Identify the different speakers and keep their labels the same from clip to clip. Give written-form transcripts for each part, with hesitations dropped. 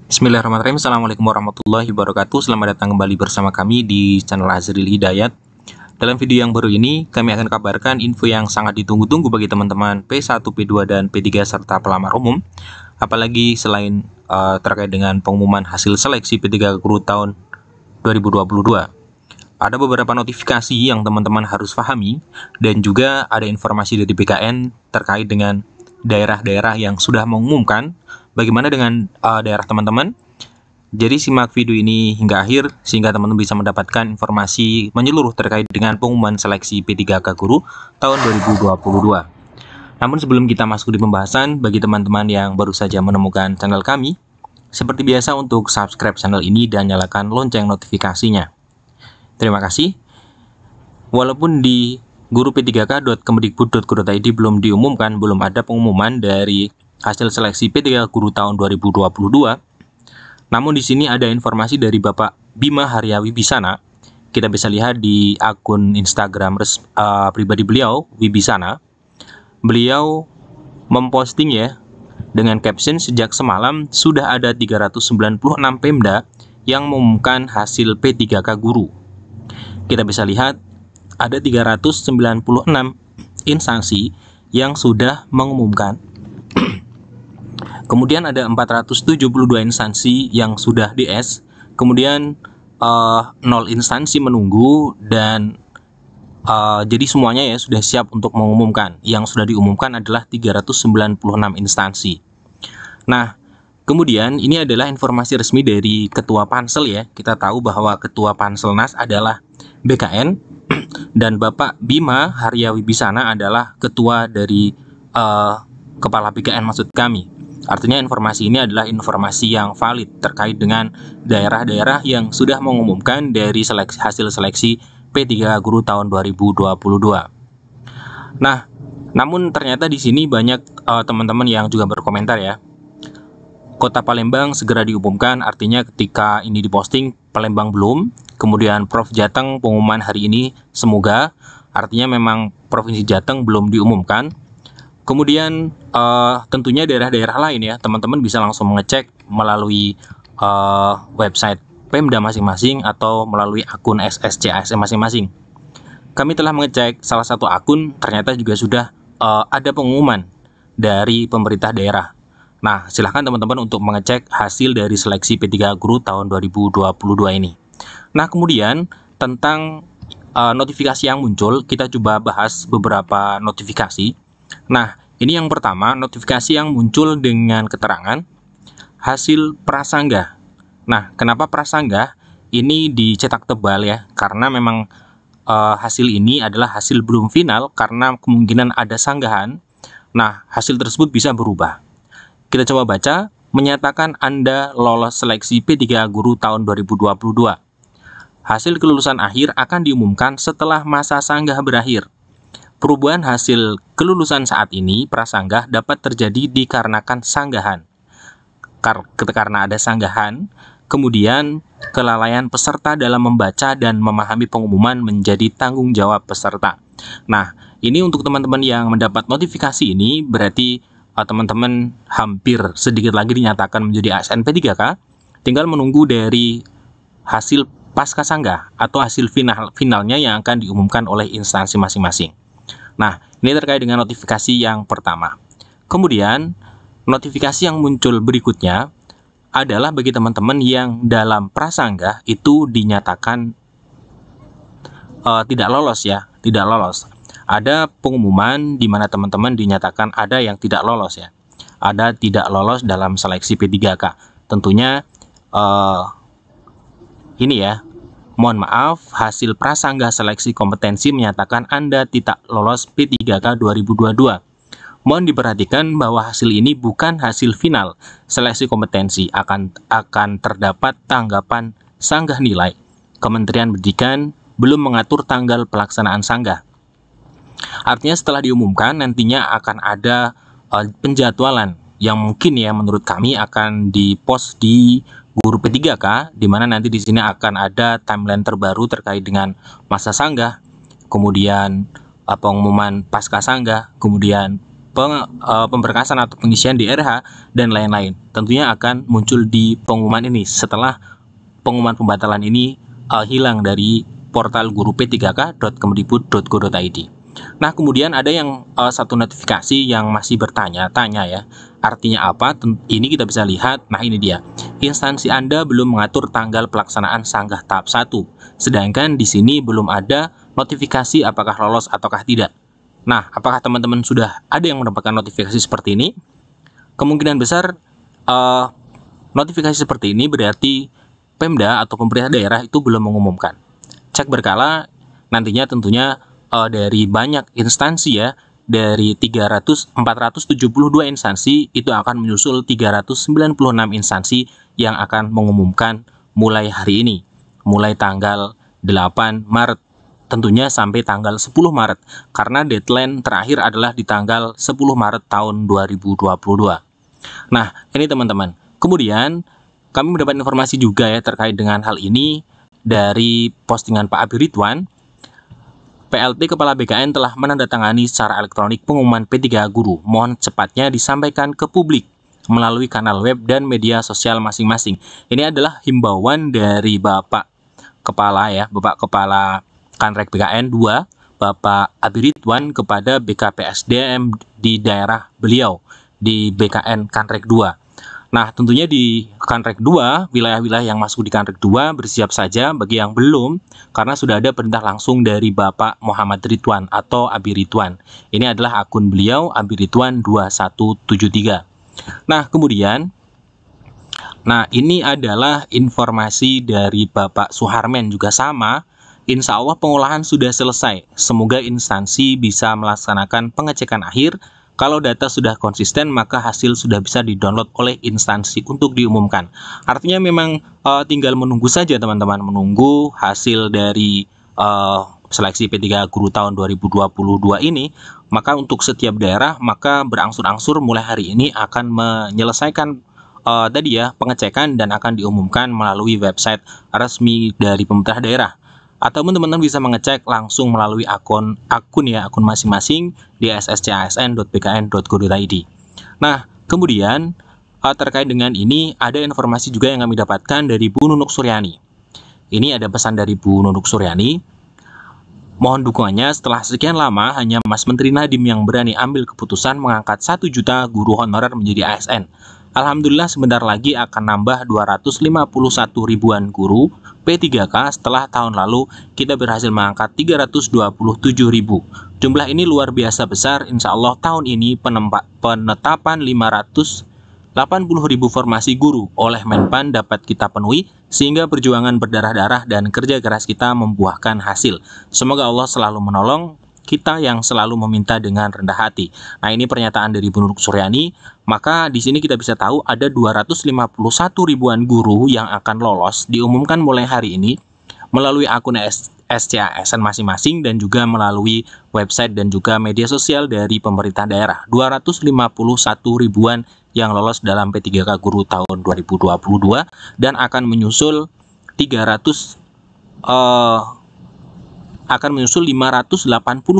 Speaker 1: Bismillahirrahmanirrahim. Assalamualaikum warahmatullahi wabarakatuh. Selamat datang kembali bersama kami di channel Azril Hidayat. Dalam video yang baru ini, kami akan kabarkan info yang sangat ditunggu-tunggu bagi teman-teman P1, P2, dan P3 serta pelamar umum. Apalagi selain terkait dengan pengumuman hasil seleksi P3 Guru tahun 2022. Ada beberapa notifikasi yang teman-teman harus pahami, dan juga ada informasi dari BKN terkait dengan daerah-daerah yang sudah mengumumkan. Bagaimana dengan daerah teman-teman? Jadi simak video ini hingga akhir sehingga teman-teman bisa mendapatkan informasi menyeluruh terkait dengan pengumuman seleksi P3K Guru tahun 2022. Namun sebelum kita masuk di pembahasan, bagi teman-teman yang baru saja menemukan channel kami, seperti biasa untuk subscribe channel ini dan nyalakan lonceng notifikasinya. Terima kasih. Walaupun di guru-p3k.kemdikbud.go.id belum diumumkan, belum ada pengumuman dari hasil seleksi P3 Guru tahun 2022. Namun di sini ada informasi dari Bapak Bima Haria Wibisana. Kita bisa lihat di akun Instagram pribadi beliau, Wibisana. Beliau memposting ya dengan caption, sejak semalam sudah ada 396 Pemda yang mengumumkan hasil P3K Guru. Kita bisa lihat ada 396 instansi yang sudah mengumumkan. Kemudian ada 472 instansi yang sudah DS, kemudian 0 instansi menunggu, dan jadi semuanya ya sudah siap untuk mengumumkan. Yang sudah diumumkan adalah 396 instansi. Nah, kemudian ini adalah informasi resmi dari Ketua Pansel ya. Kita tahu bahwa Ketua Panselnas adalah BKN dan Bapak Bima Haria Wibisana adalah Ketua dari Kepala BKN maksud kami. Artinya informasi ini adalah informasi yang valid terkait dengan daerah-daerah yang sudah mengumumkan dari hasil seleksi P3 Guru tahun 2022. Nah, namun ternyata di sini banyak teman-teman yang juga berkomentar ya. Kota Palembang segera diumumkan, artinya ketika ini diposting Palembang belum. Kemudian Prof Jateng pengumuman hari ini semoga, artinya memang Provinsi Jateng belum diumumkan. Kemudian tentunya daerah-daerah lain ya, teman-teman bisa langsung mengecek melalui website Pemda masing-masing atau melalui akun SSCASM masing-masing. Kami telah mengecek salah satu akun, ternyata juga sudah ada pengumuman dari pemerintah daerah. Nah, silahkan teman-teman untuk mengecek hasil dari seleksi P3 Guru tahun 2022 ini. Nah, kemudian tentang notifikasi yang muncul, kita coba bahas beberapa notifikasi. Nah, ini yang pertama, notifikasi yang muncul dengan keterangan hasil prasanggah. Nah, kenapa prasanggah? Ini dicetak tebal ya, karena memang hasil ini adalah hasil belum final karena kemungkinan ada sanggahan. Nah, hasil tersebut bisa berubah. Kita coba baca, menyatakan Anda lolos seleksi P3 Guru tahun 2022. Hasil kelulusan akhir akan diumumkan setelah masa sanggah berakhir. Perubahan hasil kelulusan saat ini prasanggah dapat terjadi dikarenakan sanggahan. Karena ada sanggahan, kemudian kelalaian peserta dalam membaca dan memahami pengumuman menjadi tanggung jawab peserta. Nah, ini untuk teman-teman yang mendapat notifikasi ini berarti teman-teman hampir sedikit lagi dinyatakan menjadi ASN P3K, tinggal menunggu dari hasil pasca sanggah atau hasil finalnya yang akan diumumkan oleh instansi masing-masing. Nah, ini terkait dengan notifikasi yang pertama. Kemudian, notifikasi yang muncul berikutnya adalah bagi teman-teman yang dalam prasanggah itu dinyatakan tidak lolos ya, tidak lolos. Ada pengumuman di mana teman-teman dinyatakan ada yang tidak lolos ya. Ada tidak lolos dalam seleksi P3K. Tentunya ini ya, mohon maaf, hasil prasanggah seleksi kompetensi menyatakan Anda tidak lolos P3K 2022. Mohon diperhatikan bahwa hasil ini bukan hasil final seleksi kompetensi, akan terdapat tanggapan sanggah nilai. Kementerian Pendidikan belum mengatur tanggal pelaksanaan sanggah. Artinya setelah diumumkan nantinya akan ada penjadwalan yang mungkin ya menurut kami akan dipost di Guru P3K, di mana nanti di sini akan ada timeline terbaru terkait dengan masa sanggah, kemudian pengumuman pasca sanggah, kemudian pemberkasan atau pengisian DRH dan lain-lain. Tentunya akan muncul di pengumuman ini setelah pengumuman pembatalan ini hilang dari portal guru p3k.kemdikbud.go.id. Nah, kemudian ada yang satu notifikasi yang masih bertanya-tanya ya. Artinya apa? Ini kita bisa lihat. Nah, ini dia. Instansi Anda belum mengatur tanggal pelaksanaan sanggah tahap 1. Sedangkan di sini belum ada notifikasi apakah lolos ataukah tidak. Nah, apakah teman-teman sudah ada yang mendapatkan notifikasi seperti ini? Kemungkinan besar notifikasi seperti ini berarti Pemda atau pemerintah daerah itu belum mengumumkan. Cek berkala, nantinya tentunya dari banyak instansi ya, dari 472 instansi itu akan menyusul 396 instansi yang akan mengumumkan mulai hari ini, mulai tanggal 8 Maret. Tentunya sampai tanggal 10 Maret, karena deadline terakhir adalah di tanggal 10 Maret tahun 2022. Nah, ini teman-teman. Kemudian, kami mendapat informasi juga ya terkait dengan hal ini dari postingan Pak Abi Ridwan. PLT Kepala BKN telah menandatangani secara elektronik pengumuman P3K Guru. Mohon cepatnya disampaikan ke publik melalui kanal web dan media sosial masing-masing. Ini adalah himbauan dari Bapak Kepala Kanrek BKN 2, Bapak Abi Ridwan kepada BKPSDM di daerah beliau, di BKN Kanrek 2. Nah, tentunya di Kanrek 2, wilayah-wilayah yang masuk di Kanrek 2 bersiap saja bagi yang belum, karena sudah ada perintah langsung dari Bapak Muhammad Ridwan atau Abi Ridwan. Ini adalah akun beliau, Abi Ridwan 2173. Nah, kemudian, ini adalah informasi dari Bapak Suharmen juga sama. Insya Allah pengolahan sudah selesai. Semoga instansi bisa melaksanakan pengecekan akhir. Kalau data sudah konsisten, maka hasil sudah bisa di-download oleh instansi untuk diumumkan. Artinya memang tinggal menunggu saja teman-teman, menunggu hasil dari seleksi P3K Guru tahun 2022 ini. Maka untuk setiap daerah, maka berangsur-angsur mulai hari ini akan menyelesaikan pengecekan dan akan diumumkan melalui website resmi dari pemerintah daerah. Atau teman-teman bisa mengecek langsung melalui akun masing-masing di sscasn.bkn.go.id. Nah, kemudian terkait dengan ini ada informasi juga yang kami dapatkan dari Bu Nunuk Suryani. Ini ada pesan dari Bu Nunuk Suryani. Mohon dukungannya, setelah sekian lama hanya Mas Menteri Nadiem yang berani ambil keputusan mengangkat 1 juta guru honorer menjadi ASN. Alhamdulillah sebentar lagi akan nambah 251 ribuan guru P3K setelah tahun lalu kita berhasil mengangkat 327 ribu. Jumlah ini luar biasa besar. Insya Allah tahun ini penetapan 580 ribu formasi guru oleh Menpan dapat kita penuhi sehingga perjuangan berdarah-darah dan kerja keras kita membuahkan hasil. Semoga Allah selalu menolong kita yang selalu meminta dengan rendah hati. Nah, ini pernyataan dari Bu Nunuk Suryani. Maka di sini kita bisa tahu ada 251 ribuan guru yang akan lolos diumumkan mulai hari ini melalui akun SCASN masing-masing dan juga melalui website dan juga media sosial dari pemerintah daerah. 251 ribuan yang lolos dalam P3K Guru tahun 2022 dan akan menyusul 580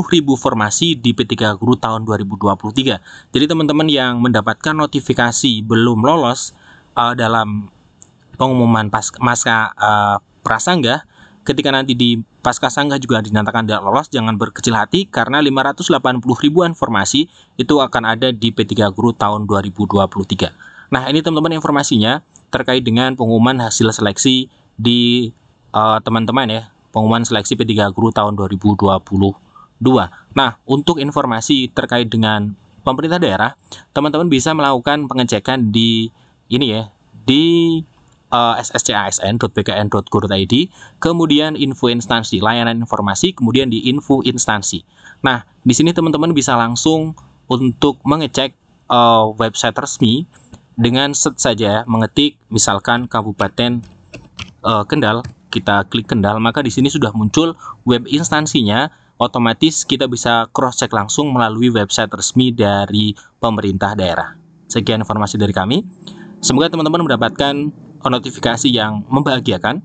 Speaker 1: ribu formasi di P3K Guru tahun 2023. Jadi teman-teman yang mendapatkan notifikasi belum lolos dalam pengumuman pasca prasanggah, ketika nanti di pasca sanggah juga dinyatakan tidak lolos, jangan berkecil hati karena 580 ribuan formasi itu akan ada di P3K Guru tahun 2023. Nah, ini teman-teman informasinya terkait dengan pengumuman hasil seleksi di teman-teman ya. Pengumuman seleksi P3K Guru tahun 2022. Nah, untuk informasi terkait dengan pemerintah daerah, teman-teman bisa melakukan pengecekan di sscasn.bkn.go.id, kemudian info instansi, layanan informasi, kemudian di info instansi. Nah, di sini teman-teman bisa langsung untuk mengecek website resmi dengan saja mengetik misalkan Kabupaten Kendal. Kita klik Kendal, maka di sini sudah muncul web instansinya. Otomatis kita bisa cross check langsung melalui website resmi dari pemerintah daerah. Sekian informasi dari kami. Semoga teman-teman mendapatkan notifikasi yang membahagiakan.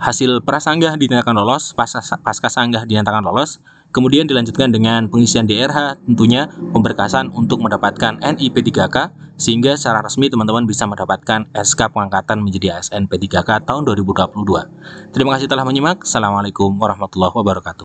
Speaker 1: hasil prasanggah dinyatakan lolos, pasca sanggah dinyatakan lolos, kemudian dilanjutkan dengan pengisian DRH, tentunya pemberkasan untuk mendapatkan NIP 3K, sehingga secara resmi teman-teman bisa mendapatkan SK pengangkatan menjadi ASN P3K tahun 2022. Terima kasih telah menyimak. Assalamualaikum warahmatullahi wabarakatuh.